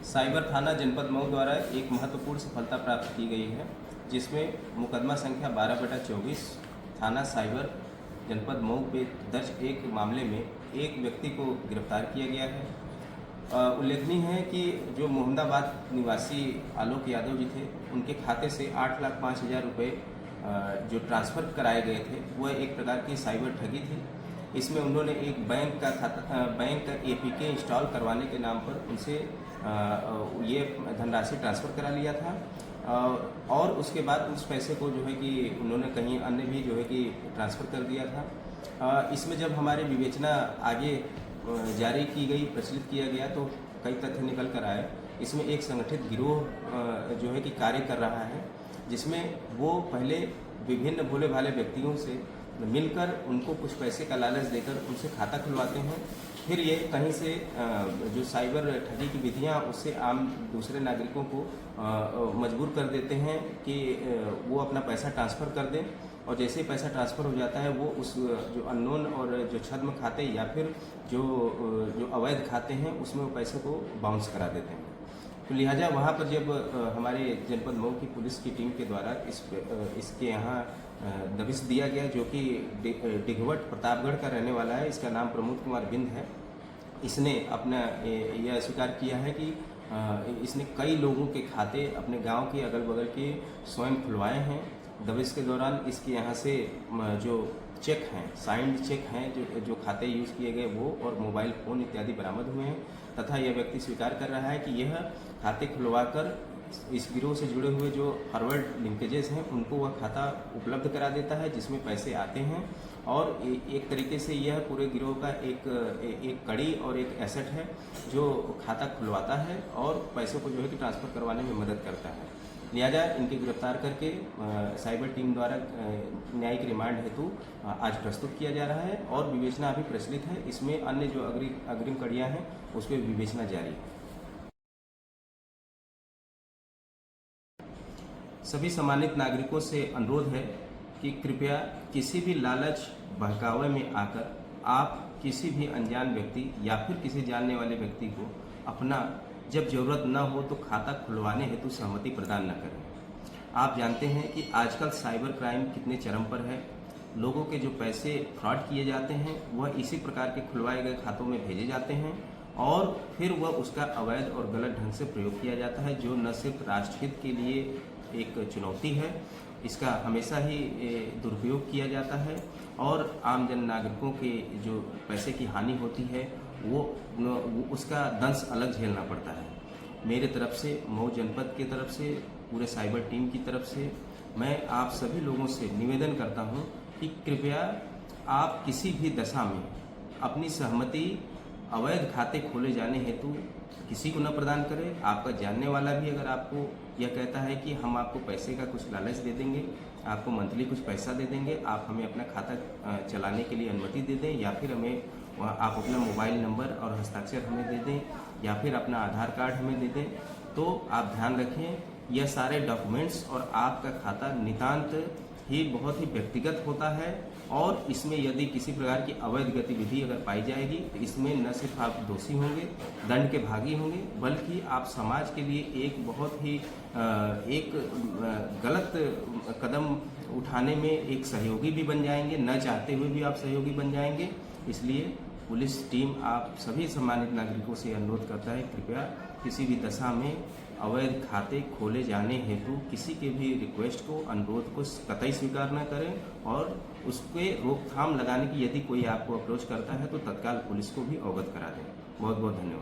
Cyber थाना जनपद मऊ द्वारा एक महत्वपूर्ण सफलता प्राप्त की गई है, जिसमें मुकदमा संख्या 12/24 थाना साइबर जनपद मऊ पे दर्ज एक मामले में एक व्यक्ति को गिरफ्तार किया गया है। उल्लेखनीय है कि जो मोहम्मदाबाद निवासी आलोक यादव जी थे, उनके खाते से 8,05,000 रुपये जो ट्रांसफ़र कराए गए थे, वह एक प्रकार की साइबर ठगी थी। इसमें उन्होंने एक बैंक का APK इंस्टॉल करवाने के नाम पर उनसे ये धनराशि ट्रांसफ़र करा लिया था और उसके बाद उस पैसे को जो है कि उन्होंने कहीं अन्य भी जो है कि ट्रांसफ़र कर दिया था। इसमें जब हमारी विवेचना आगे जारी की गई, प्रचलित किया गया, तो कई तथ्य निकल कर आए। इसमें एक संगठित गिरोह जो है कि कार्य कर रहा है, जिसमें वो पहले विभिन्न भोले भाले व्यक्तियों से मिलकर उनको कुछ पैसे का लालच देकर उनसे खाता खुलवाते हैं। फिर ये कहीं से जो साइबर ठगी की विधियां, उससे आम दूसरे नागरिकों को मजबूर कर देते हैं कि वो अपना पैसा ट्रांसफ़र कर दें, और जैसे ही पैसा ट्रांसफ़र हो जाता है वो उस जो अननोन और जो छद्म खाते या फिर जो अवैध खाते हैं, उसमें वो पैसे को बाउंस करा देते हैं। तो लिहाजा वहाँ पर जब हमारे जनपद मऊ की पुलिस की टीम के द्वारा इसके यहाँ दबिश दिया गया, जो कि डिघवट प्रतापगढ़ का रहने वाला है, इसका नाम प्रमोद कुमार बिंद है। इसने अपना यह स्वीकार किया है कि इसने कई लोगों के खाते अपने गांव के अगल बगल के स्वयं खुलवाए हैं। दबिश के दौरान इसके यहाँ से जो चेक हैं, साइंड चेक हैं, जो खाते यूज़ किए गए वो और मोबाइल फ़ोन इत्यादि बरामद हुए हैं, तथा यह व्यक्ति स्वीकार कर रहा है कि यह खाते खुलवाकर इस गिरोह से जुड़े हुए जो फॉरवर्ड लिंकेजेस हैं, उनको वह खाता उपलब्ध करा देता है, जिसमें पैसे आते हैं। और एक तरीके से यह पूरे गिरोह का एक कड़ी और एक एसेट है, जो खाता खुलवाता है और पैसों को जो है कि ट्रांसफ़र करवाने में मदद करता है। लिहाजा इनके गिरफ्तार करके साइबर टीम द्वारा न्यायिक रिमांड हेतु आज प्रस्तुत किया जा रहा है और विवेचना अभी प्रचलित है। इसमें अन्य जो अग्रिम कड़ियाँ हैं, उस पर विवेचना जारी है। सभी सम्मानित नागरिकों से अनुरोध है कि कृपया किसी भी लालच बहकावे में आकर आप किसी भी अनजान व्यक्ति या फिर किसी जानने वाले व्यक्ति को अपना जब ज़रूरत न हो तो खाता खुलवाने हेतु सहमति प्रदान न करें। आप जानते हैं कि आजकल साइबर क्राइम कितने चरम पर है। लोगों के जो पैसे फ्रॉड किए जाते हैं, वह इसी प्रकार के खुलवाए गए खातों में भेजे जाते हैं और फिर वह उसका अवैध और गलत ढंग से प्रयोग किया जाता है, जो न सिर्फ राष्ट्रहित के लिए एक चुनौती है, इसका हमेशा ही दुरुपयोग किया जाता है और आम जन नागरिकों के जो पैसे की हानि होती है वो उसका दंश अलग झेलना पड़ता है। मेरे तरफ से, मऊ जनपद की तरफ से, पूरे साइबर टीम की तरफ से मैं आप सभी लोगों से निवेदन करता हूं कि कृपया आप किसी भी दशा में अपनी सहमति अवैध खाते खोले जाने हेतु किसी को न प्रदान करें। आपका जानने वाला भी अगर आपको यह कहता है कि हम आपको पैसे का कुछ लालच दे देंगे, आपको मंथली कुछ पैसा दे देंगे, आप हमें अपना खाता चलाने के लिए अनुमति दे दें, या फिर हमें आप अपना मोबाइल नंबर और हस्ताक्षर हमें दे दें, या फिर अपना आधार कार्ड हमें दे दें, तो आप ध्यान रखें यह सारे डॉक्यूमेंट्स और आपका खाता नितांत ही बहुत ही व्यक्तिगत होता है और इसमें यदि किसी प्रकार की अवैध गतिविधि अगर पाई जाएगी तो इसमें न सिर्फ आप दोषी होंगे, दंड के भागी होंगे, बल्कि आप समाज के लिए एक बहुत ही एक गलत कदम उठाने में एक सहयोगी भी बन जाएंगे, न चाहते हुए भी आप सहयोगी बन जाएंगे। इसलिए पुलिस टीम आप सभी सम्मानित नागरिकों से अनुरोध करता है, कृपया किसी भी दशा में अवैध खाते खोले जाने हेतु किसी के भी रिक्वेस्ट को, अनुरोध को कतई स्वीकार न करें और उसके रोकथाम लगाने की यदि कोई आपको अप्रोच करता है तो तत्काल पुलिस को भी अवगत करा दें। बहुत बहुत धन्यवाद।